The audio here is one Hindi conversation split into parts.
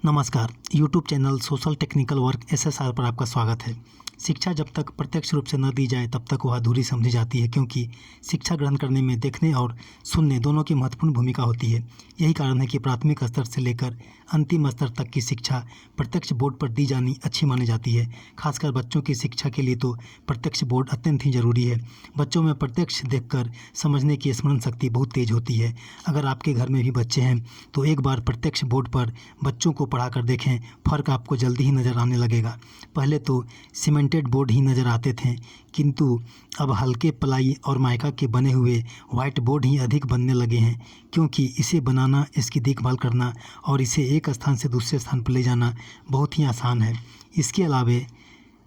नमस्कार। YouTube channel social technical work SSR पर आपका स्वागत है। शिक्षा जब तक प्रत्यक्ष रूप से न दी जाए तब तक वह अधूरी समझी जाती है, क्योंकि शिक्षा ग्रहण करने में देखने और सुनने दोनों की महत्वपूर्ण भूमिका होती है। यही कारण है कि प्राथमिक स्तर से लेकर अंतिम स्तर तक की शिक्षा प्रत्यक्ष बोर्ड पर दी जानी अच्छी मानी जाती है। खासकर बच्चों की शिक्षा के लिए तो प्रत्यक्ष बोर्ड अत्यंत ही जरूरी है। बच्चों में प्रत्यक्ष देखकर समझने की स्मरण शक्ति बहुत तेज होती है। अगर आपके घर में भी बच्चे हैं तो एक बार प्रत्यक्ष बोर्ड पर बच्चों को पढ़ा कर देखें, फ़र्क आपको जल्दी ही नज़र आने लगेगा। पहले तो सीमेंटेड बोर्ड ही नज़र आते थे, किंतु अब हल्के प्लाई और माइका के बने हुए वाइट बोर्ड ही अधिक बनने लगे हैं, क्योंकि इसे बनाना, इसकी देखभाल करना और इसे एक स्थान से दूसरे स्थान पर ले जाना बहुत ही आसान है। इसके अलावे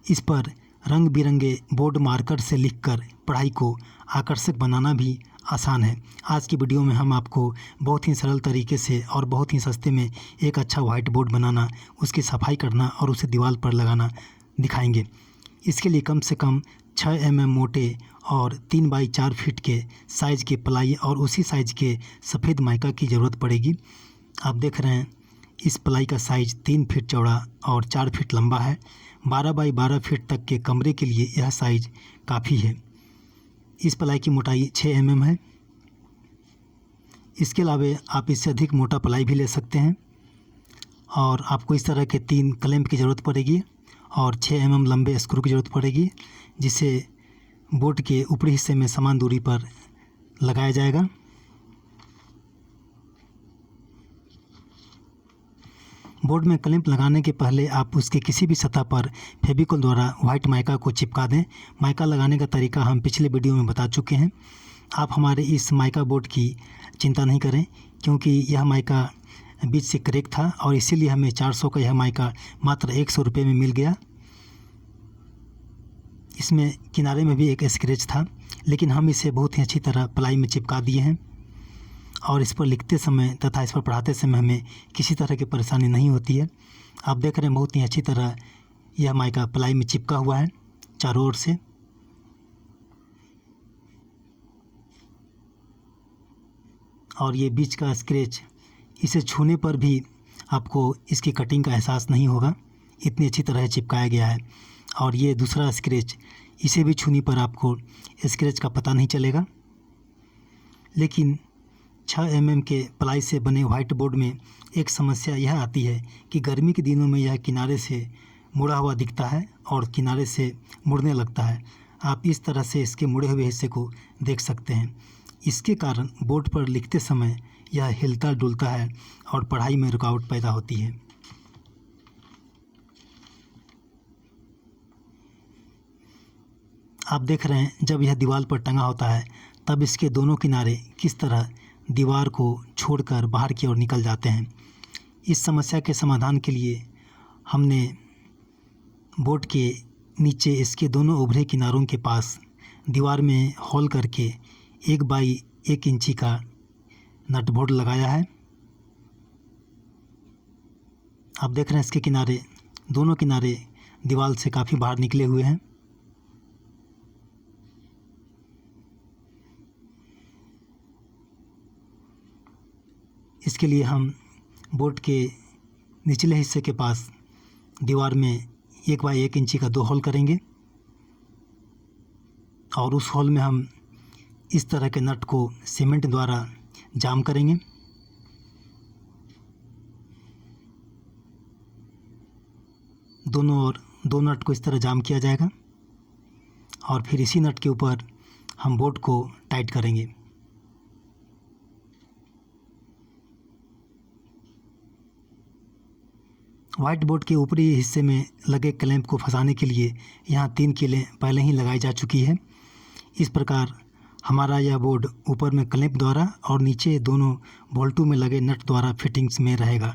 इस पर रंग बिरंगे बोर्ड मार्कर से लिखकर पढ़ाई को आकर्षक बनाना भी आसान है। आज की वीडियो में हम आपको बहुत ही सरल तरीके से और बहुत ही सस्ते में एक अच्छा वाइट बोर्ड बनाना, उसकी सफाई करना और उसे दीवार पर लगाना दिखाएंगे। इसके लिए कम से कम 6 mm मोटे और 3 बाई 4 फीट के साइज़ के प्लाई और उसी साइज़ के सफ़ेद माइका की ज़रूरत पड़ेगी। आप देख रहे हैं इस प्लाई का साइज़ 3 फीट चौड़ा और 4 फीट लंबा है। 12 बाई 12 फीट तक के कमरे के लिए यह साइज़ काफ़ी है। इस प्लाई की मोटाई 6 mm है। इसके अलावा आप इससे अधिक मोटा प्लाई भी ले सकते हैं और आपको इस तरह के 3 क्लैंप की ज़रूरत पड़ेगी और 6 mm लंबे स्क्रू की ज़रूरत पड़ेगी, जिसे बोर्ड के ऊपरी हिस्से में समान दूरी पर लगाया जाएगा। बोर्ड में क्लैंप लगाने के पहले आप उसके किसी भी सतह पर फेविकोल द्वारा वाइट माइका को चिपका दें। माइका लगाने का तरीका हम पिछले वीडियो में बता चुके हैं। आप हमारे इस माइका बोर्ड की चिंता नहीं करें, क्योंकि यह माइका बीच से क्रैक था और इसीलिए हमें 400 का यह माइका मात्र 100 रुपये में मिल गया। इसमें किनारे में भी एक स्क्रैच था, लेकिन हम इसे बहुत ही अच्छी तरह प्लाई में चिपका दिए हैं और इस पर लिखते समय तथा इस पर पढ़ाते समय हमें किसी तरह की परेशानी नहीं होती है। आप देख रहे हैं बहुत ही अच्छी तरह यह माइका प्लाई में चिपका हुआ है चारों ओर से। और ये बीच का स्क्रैच, इसे छूने पर भी आपको इसकी कटिंग का एहसास नहीं होगा, इतनी अच्छी तरह चिपकाया गया है। और ये दूसरा स्क्रैच, इसे भी छूने पर आपको स्क्रैच का पता नहीं चलेगा। लेकिन 6 mm के प्लाई से बने वाइट बोर्ड में एक समस्या यह आती है कि गर्मी के दिनों में यह किनारे से मुड़ा हुआ दिखता है और किनारे से मुड़ने लगता है। आप इस तरह से इसके मुड़े हुए हिस्से को देख सकते हैं। इसके कारण बोर्ड पर लिखते समय यह हिलता डुलता है और पढ़ाई में रुकावट पैदा होती है। आप देख रहे हैं जब यह दीवार पर टंगा होता है तब इसके दोनों किनारे किस तरह दीवार को छोड़कर बाहर की ओर निकल जाते हैं। इस समस्या के समाधान के लिए हमने बोर्ड के नीचे इसके दोनों उभरे किनारों के पास दीवार में होल करके 1 बाई 1 इंची का नट बोल्ट लगाया है। आप देख रहे हैं इसके किनारे, दोनों किनारे दीवार से काफ़ी बाहर निकले हुए हैं। इसके लिए हम बोर्ड के निचले हिस्से के पास दीवार में 1 बाई 1 इंची का 2 होल करेंगे और उस होल में हम इस तरह के नट को सीमेंट द्वारा जाम करेंगे। दोनों ओर 2 नट को इस तरह जाम किया जाएगा और फिर इसी नट के ऊपर हम बोर्ड को टाइट करेंगे। वाइट बोर्ड के ऊपरी हिस्से में लगे क्लैंप को फंसाने के लिए यहाँ 3 कीलें पहले ही लगाई जा चुकी है। इस प्रकार हमारा यह बोर्ड ऊपर में क्लैंप द्वारा और नीचे दोनों बोल्टों में लगे नट द्वारा फिटिंग्स में रहेगा।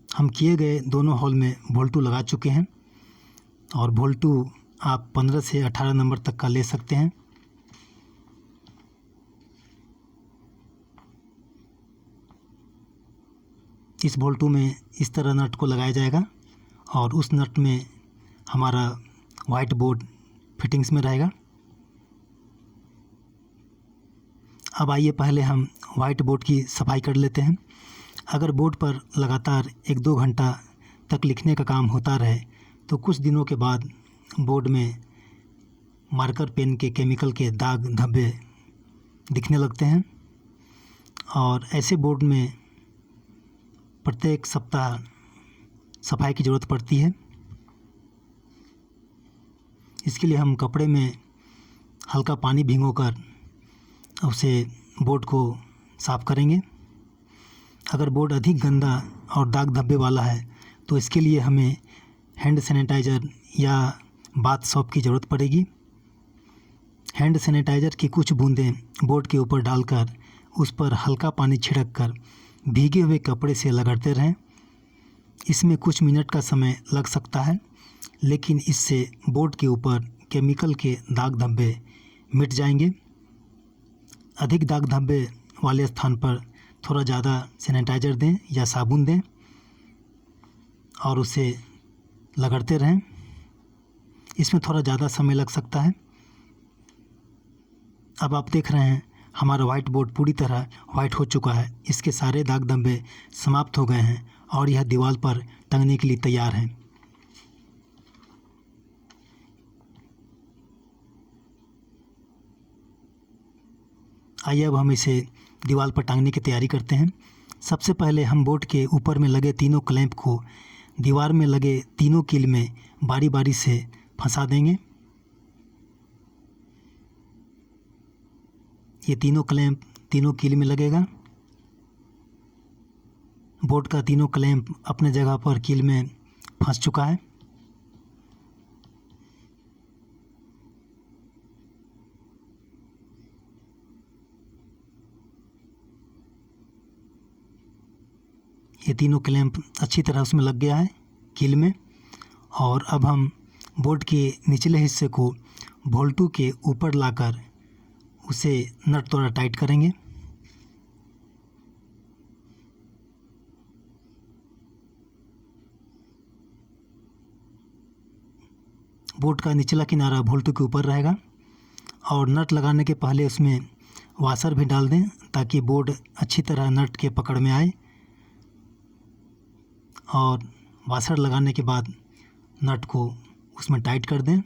हम किए गए दोनों होल में बोल्टू लगा चुके हैं और बोल्टू आप 15 से 18 नंबर तक का ले सकते हैं। इस बोल्टू में इस तरह नट को लगाया जाएगा और उस नट में हमारा वाइट बोर्ड फिटिंग्स में रहेगा। अब आइए पहले हम वाइट बोर्ड की सफाई कर लेते हैं। अगर बोर्ड पर लगातार 1-2 घंटा तक लिखने का काम होता रहे तो कुछ दिनों के बाद बोर्ड में मार्कर पेन के केमिकल के दाग धब्बे दिखने लगते हैं और ऐसे बोर्ड में प्रत्येक सप्ताह सफाई की ज़रूरत पड़ती है। इसके लिए हम कपड़े में हल्का पानी भिगोकर उसे बोर्ड को साफ़ करेंगे। अगर बोर्ड अधिक गंदा और दाग धब्बे वाला है तो इसके लिए हमें हैंड सैनिटाइज़र या बाथ सॉप की ज़रूरत पड़ेगी। हैंड सैनिटाइज़र की कुछ बूंदें बोर्ड के ऊपर डालकर उस पर हल्का पानी छिड़क कर भीगे हुए कपड़े से रगड़ते रहें। इसमें कुछ मिनट का समय लग सकता है, लेकिन इससे बोर्ड के ऊपर केमिकल के दाग धब्बे मिट जाएंगे। अधिक दाग धब्बे वाले स्थान पर थोड़ा ज़्यादा सैनिटाइज़र दें या साबुन दें और उसे रगड़ते रहें। इसमें थोड़ा ज़्यादा समय लग सकता है। अब आप देख रहे हैं हमारा वाइट बोर्ड पूरी तरह वाइट हो चुका है। इसके सारे दाग धब्बे समाप्त हो गए हैं और यह दीवार पर टंगने के लिए तैयार है। आइए अब हम इसे दीवार पर टांगने की तैयारी करते हैं। सबसे पहले हम बोर्ड के ऊपर में लगे तीनों क्लैंप को दीवार में लगे तीनों कील में बारी बारी से फंसा देंगे। ये तीनों क्लैंप तीनों कील में लगेगा। बोर्ड का तीनों क्लैंप अपने जगह पर कील में फंस चुका है। ये तीनों क्लैंप अच्छी तरह उसमें लग गया है कील में। और अब हम बोर्ड के निचले हिस्से को बोल्टू के ऊपर लाकर उसे नट द्वारा टाइट करेंगे। बोर्ड का निचला किनारा बोल्टू के ऊपर रहेगा और नट लगाने के पहले उसमें वाशर भी डाल दें ताकि बोर्ड अच्छी तरह नट के पकड़ में आए। और वाशर लगाने के बाद नट को उसमें टाइट कर दें।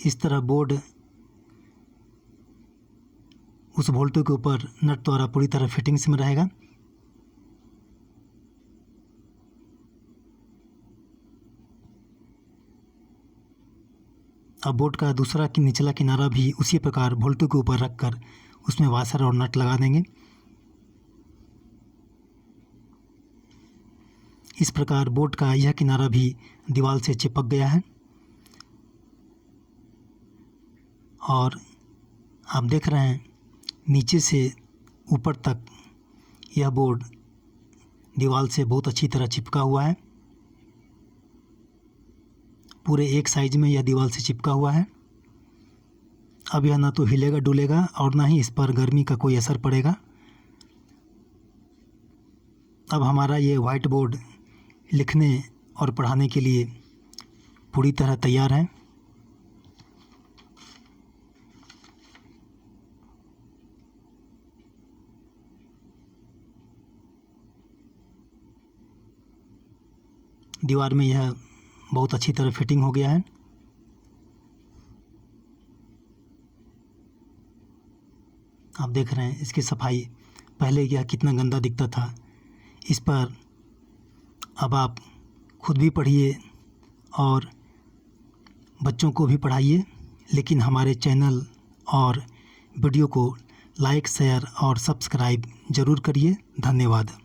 इस तरह बोर्ड उस बोल्टू के ऊपर नट द्वारा पूरी तरह फिटिंग्स में रहेगा। अब बोर्ड का दूसरा निचला किनारा भी उसी प्रकार बोल्टू के ऊपर रखकर उसमें वाशर और नट लगा देंगे। इस प्रकार बोर्ड का यह किनारा भी दीवार से चिपक गया है और आप देख रहे हैं नीचे से ऊपर तक यह बोर्ड दीवार से बहुत अच्छी तरह चिपका हुआ है। पूरे एक साइज में यह दीवार से चिपका हुआ है। अब यह ना तो हिलेगा डुलेगा और ना ही इस पर गर्मी का कोई असर पड़ेगा। अब हमारा ये वाइट बोर्ड लिखने और पढ़ाने के लिए पूरी तरह तैयार है। दीवार में यह बहुत अच्छी तरह फिटिंग हो गया है। आप देख रहे हैं इसकी सफाई, पहले यह कितना गंदा दिखता था। इस पर अब आप खुद भी पढ़िए और बच्चों को भी पढ़ाइए, लेकिन हमारे चैनल और वीडियो को लाइक, शेयर और सब्सक्राइब ज़रूर करिए। धन्यवाद।